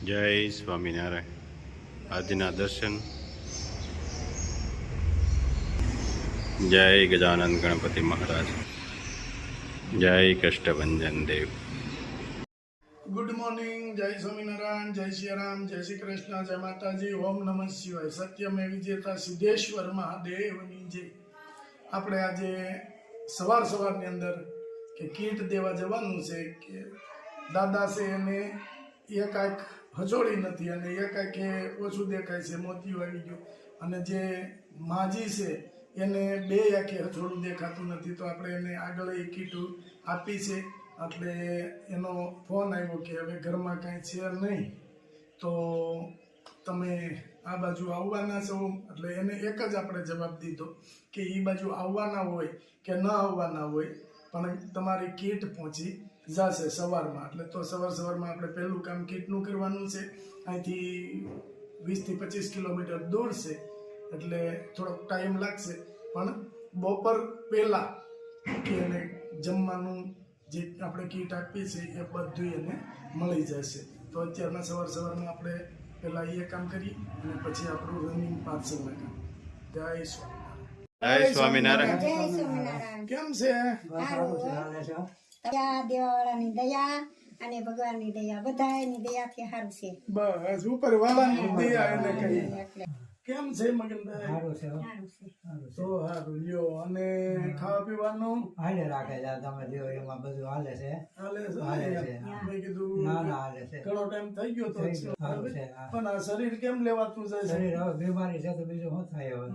જય સ્વામિનારાયણ. આજના દર્શન. જય ગજાનંદ ગણપતિ મહારાજ. જય કષ્ટભંજન દેવ. Good morning. જય સ્વામિનારાયણ, જય શ્રી રામ, જય શ્રી કૃષ્ણ, જય માતાજી, ઓમ નમઃ શિવાય. સત્યમે વિજેતા સિદ્ધેશ્વર મહાદેવની જય. આપણે આજે સવારની અંદર કે કીટ દેવા જવાનું છે કે દાદા છે એને એ કાંઈક હજોડી નથી અને એ કાંઈક ઓછું દેખાય છે, મોતિયું આવી ગયું, અને જે માજી છે એને બે આખે હજોડું દેખાતું નથી, તો આપણે એને આગળ એ કીટ આપી છે. એટલે એનો ફોન આવ્યો કે હવે ઘરમાં કાંઈ છે નહીં, તો તમે આ બાજુ આવવાના છો. એટલે એને એક જ આપણે જવાબ દીધો કે એ બાજુ આવવાના હોય કે ન આવવાના હોય, પણ તમારી કીટ પહોંચી જશે સવારમાં. એટલે તો સવારમાં આપણે પહેલું કામ કીટનું કરવાનું છે. અહીંથી 20 થી 25 કિલોમીટર દૂર છે, એટલે થોડોક ટાઈમ લાગશે, પણ બપોર પહેલાં કે એને જમવાનું જે આપણે કીટ આપીએ છીએ એ બધું એને મળી જશે. તો અત્યારના સવારમાં આપણે પહેલાં એ કામ કરીએ અને પછી આપણું રનિંગ પાર્સલના કામ. જય સ્વામિનારાયણ. જય સ્વામિનારાયણ. કેમ છે? દેવાવાળાની દયા અને ભગવાનની દયા, બધાની દયાથી સારું છે. બસ ઉપર વાળાની દયા એને કહી. કેમ છે મગનભાઈ? સારું છે. તો સારું લ્યો. અને ખાવા પીવાનું હાલે રાખે છે. તમે જો એમાં બધું હાલે છે. હાલે છે. હાલે છે. મેં કીધું ના હાલે છે. ઘણો ટાઈમ થઈ ગયો તો સારું છે. પણ આ શરીર કેમ લેવાતું જાય છે? શરીર હવે બીમારી છે તો બીજું શું થાય હવે?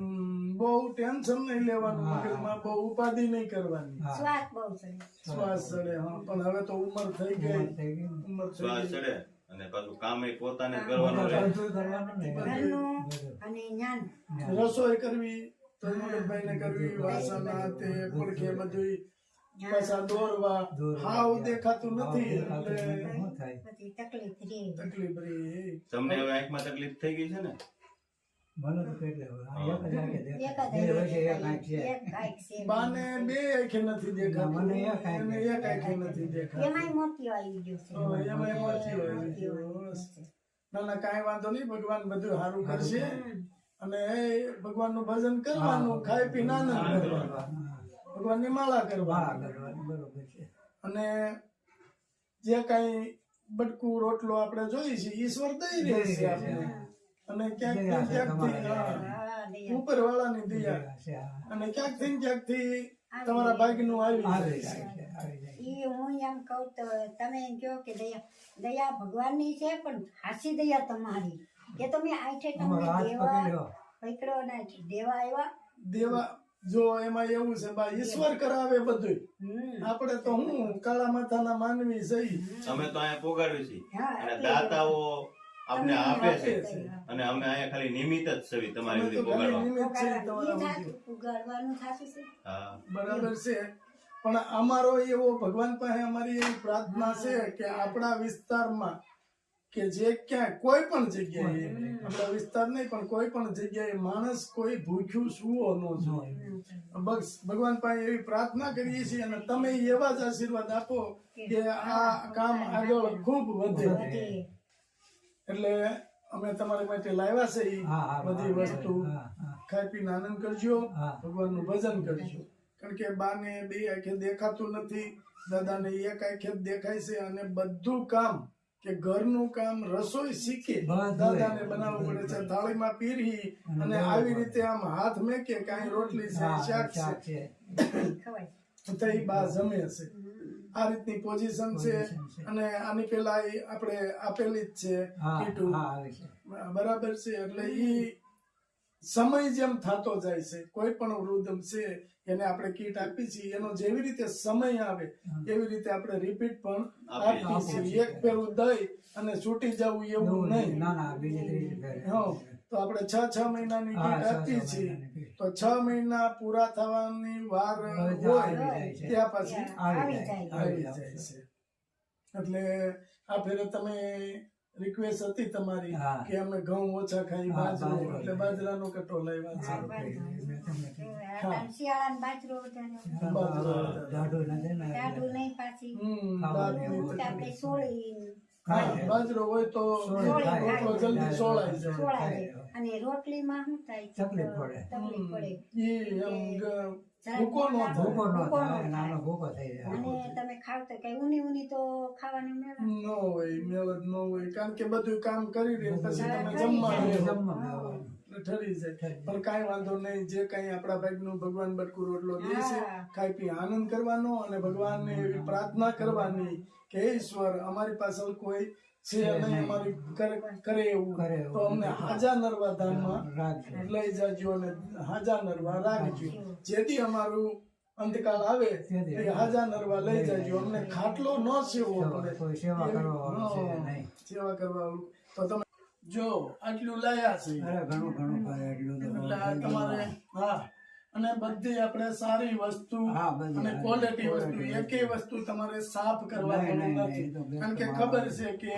બહુ ટેન્શન નહીં લેવાનું, મગજમાં બહુ ઉપાધિ નહીં કરવાની. શ્વાસ બહુ ચડે. શ્વાસ ચડે. હા, પણ હવે તો ઉંમર થઈ ગઈ. ઉંમર થઈ શ્વાસ ગઈ. ચડે અને પાછું કામ એ પોતાને કરવાનું રહે. બધું કરવાનું ને. ઘરનું અને જ્ઞાન. રસોઈ કરવી તો મગનભાઈ ને કરવી, વાસણના તે પડખે બધું પાછા દોરવા, હાવ દેખાતું નથી એટલે શું થાય? બધી તકલીફ રહે. તકલીફ રહી. તમને હવે આંખમાં તકલીફ થઈ ગઈ છે ને? મને તો કેટલે હવે આ એક જ આંખે એક દેખાય. જ બે વચ્ચે એક આંખ છે. એક આંખ છે. બાને બે આંખે નથી દેખાતું, મને એક આંખ એને એક આંખે નથી દેખાતું. એમાંય મોતિયો આવી ગયો છે. એમાંય મોતિયો આવી ગયો. ના ના, કાંઈ વાંધો નહીં, ભગવાન બધું સારું કરશે. અને ભગવાનનું ભજન કરવાનું, ખાઈ પીને આનંદ કરવાનો, ભગવાનની માળા કરવાની. બરોબર છે. અને જે કાંઈ બટકું રોટલો આપણે જોઈએ છે ઈશ્વર દઈ રહે છે આપણે. અને ક્યાંકથી ઉપર વાળાની દયા, અને ક્યાંકથી તમારા ભાગ્યનું આવી જાય છે. ઈ હું એમ કહું તો તમે એમ કહો કે દયા ભગવાનની છે, પણ હાસી દયા તમારી કે તમે આઠે તમને દેવા પકડો ને દેવા આવ્યા. દેવા જો એમાં એવું છે બા, ઈશ્વર કરાવે બધું. આપણે તો હું કાળા માથાના માનવી સહી. અમે તો અહીંયા પોગાડ્યું છે હા, અને એટલે દાતાઓ આપને આપે છે, છે. અને અમે અહીંયા ખાલી નિમિત્ત જ છે તમારી અમે તો બધી ખાલી પોગાડવા. નિમિત્ત છે તમારા બધું. ઉગાડવાનું થાતું છે. હા, બરાબર છે. પણ અમારો એવો ભગવાન પાસે અમારી એવી પ્રાર્થના છે કે આપણા વિસ્તારમાં કે જે ક્યાંય કોઈ પણ જગ્યાએ, આપણા વિસ્તાર નહીં પણ કોઈ પણ જગ્યાએ માણસ કોઈ ભૂખ્યું સૂવો ન જોઈએ. બસ ભગવાન પાસે એવી પ્રાર્થના કરીએ છીએ, અને તમે એવા જ આશીર્વાદ આપો કે આ કામ આગળ ખૂબ વધે. એટલે અમે તમારી માટે લાવ્યા છે ઈ બધી વસ્તુ. ખાઈ પીને આનંદ કરજો, ભગવાનનું ભજન કરજો. કારણ કે બાને બે આંખે દેખાતું નથી, દાદાને એક આંખે દેખાય છે. અને બધું કામ કે ઘરનું કામ, રસોઈ શીખે, દાદાને બનાવવું પડે છે. થાળીમાં પીરી અને આવી રીતે આમ હાથ મેકે કે અહીં રોટલી છે, શાક છે, તો એ બા જમે છે. આ રીતની પોઝિશન છે. અને આની પેલા આપણે આપેલી જ છે કીટું, બરાબર છે. એટલે ઈ સમય જેમ થતો જાય છે, કોઈ પણ વૃદ્ધ છે એને આપણે કીટ આપી છીએ, એનો જેવી રીતે સમય આવે એવી રીતે આપણે રિપીટ પણ આપીએ છીએ. એક પેલું દઈ અને છૂટી જવું એવું નહીં. તો આપણે 6 મહિનાની કીટ આપીએ છીએ, તો 6 મહિના પૂરા થવાની વાર હોય ત્યાં પછી આવી જાય છે. એટલે આ ફેરે તમે રિક્વેસ્ટ હતી તમારી કે અમે ઘઉં ઓછા ખાઈ, બાજરો, એટલે બાજરાનો કટો લાવ્યા છે. શિયાળાનો બાજરો વધારે. બાજરો દાઢો નથી ને. દાઢું નહીં પાછી. દાંત નહીં આપણે સોળી ખાઈ હા, લે. બાજરો હોય તો સોળાય થાય. રોટલો જલ્દી સોળાય જાય. સોળાય જાય. અને રોટલીમાં શું થાય તકલીફ પડે. તકલીફ પડે ઈ એમ જરાક ભૂકો ન મોટા થાય. ભૂકો ન ભૂકો ન થાય થાય. નાનો ભૂકો થઈ જાય અને તમે ખાવ તો કઈ ઊની તો ખાવાની મેળા ન હોય, મેળ જ ન હોય, કારણ કે બધું કામ કરી દે પછી તમે ઠરી જમવા જાય. બેસો. જમવા હા. બેસો. ઠરી જાય. પણ કાંઈ વાંધો નહીં, જે કાંઈ આપણા ભાગનું ભગવાન બટકું રોટલો દે છે, હા. ખાઈ પી આનંદ કરવાનો અને ભગવાનને એવી પ્રાર્થના કરવાની કે હે ઈશ્વર, અમારી પાછળ કોઈ છે નહીં, અમારી કરે એવું કરે એવું. તો અમને હાજા નરવા ધામમાં રાખજો. લઈ જાજો અને હાજા નરવા રાખજો. જેથી અમારું અંતકાળ આવે તેથી એ હાજા નરવા લઈ જાજો. અમને ખાટલો ન સેવો પડે. કોઈ સેવા કરવા વાળું છે હા, નહીં. સેવા કરવા વાળું. તો તમે જો આટલું લાયા છે અરે ઘણું ઘણું કરે એટલું તો એટલે આ તમારે હા, અને બધી આપણે સારી વસ્તુ હા, બધી અને સારી ક્વોલિટી વસ્તુ, quality એકેય વસ્તુ તમારે સાફ કરવાનું નહીં, નહીં, નથી. એ તો best કારણ કે માં ખબર આવે. છે કે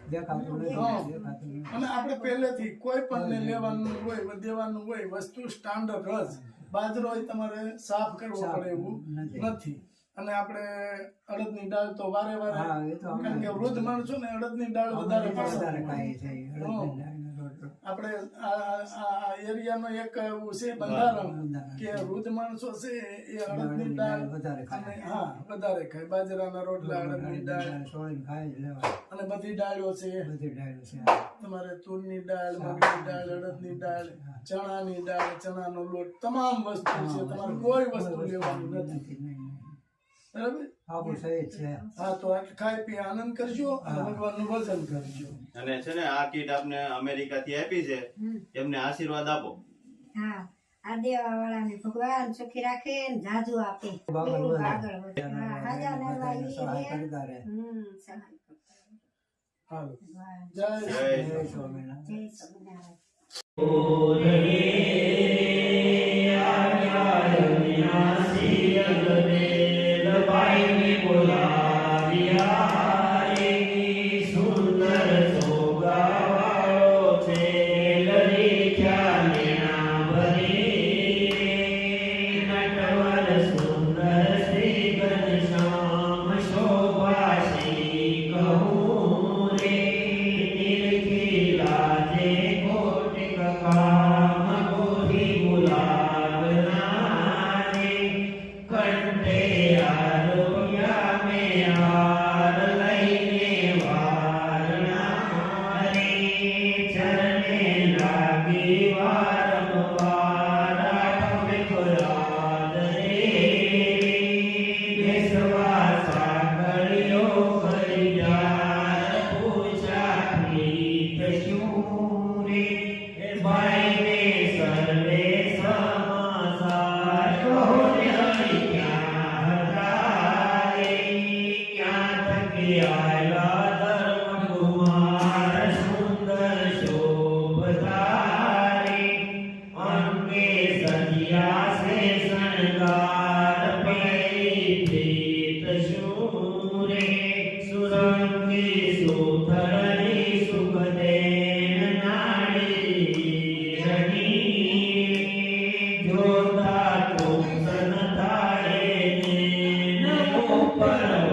દેખાતું નથી હા. દેખાતું નથી. અને આપણે પહેલેથી કોઈ પણ ને લેવાનું હોય દેવાનું હોય વસ્તુ સ્ટાન્ડર્ડ જ. બાજરો ય તમારે સાફ કરવો સાફ પડે એવું નથી. નથી. અને આપણે અડદની દાળ તો વારે વારે, હા, એ તો અમે- કારણ કે વૃદ્ધ માણસો ને અડદની દાળ વધારે વધારે પસંદ. ખાઈએ છીએ. અડદની દાળનો રોટલો. આપણે આ એરિયાનો એક એવું છે બંધારણ બંધારણ. કે વૃદ્ધ માણસો છે એ અડદની દાળ વધારે ખાય. અને હા વધારે ખાય. બાજરાના રોટલા, અડદની દાળ સોળીને ખાઈ જ લેવાય. અને બધી દાળો છે. બધી ડાળો છે. તમારે તુરની દાળ, મગની દાળ, અડદની દાળ, ચણાની દાળ, ચણાનો લોટ, તમામ વસ્તુ છે. તમારે કોઈ વસ્તુ લેવાની નથી. નથી, નહીં, નહીં. બરાબર? આપણું સહી જ છે. હા, તો આ ખાઈ પી આનંદ કરજો અને ભગવાનનું ભજન કરજો. અને છે ને આ કીટ આપને અમેરિકાથી આપી છે, એમને આશીર્વાદ આપો. હા આ દેવા વાળાને ભગવાન સુખી રાખે ને જાજુ આપે આગળ વધે. આગળ વધે. હા, હાજા નરવા ઈ સહાય રે. કરતા રહે. સહાય કરતા રહે. હાલો, ભગવાન જય જય જય સ્વામિનારાયણ. જય સ્વામિનારાયણ. પર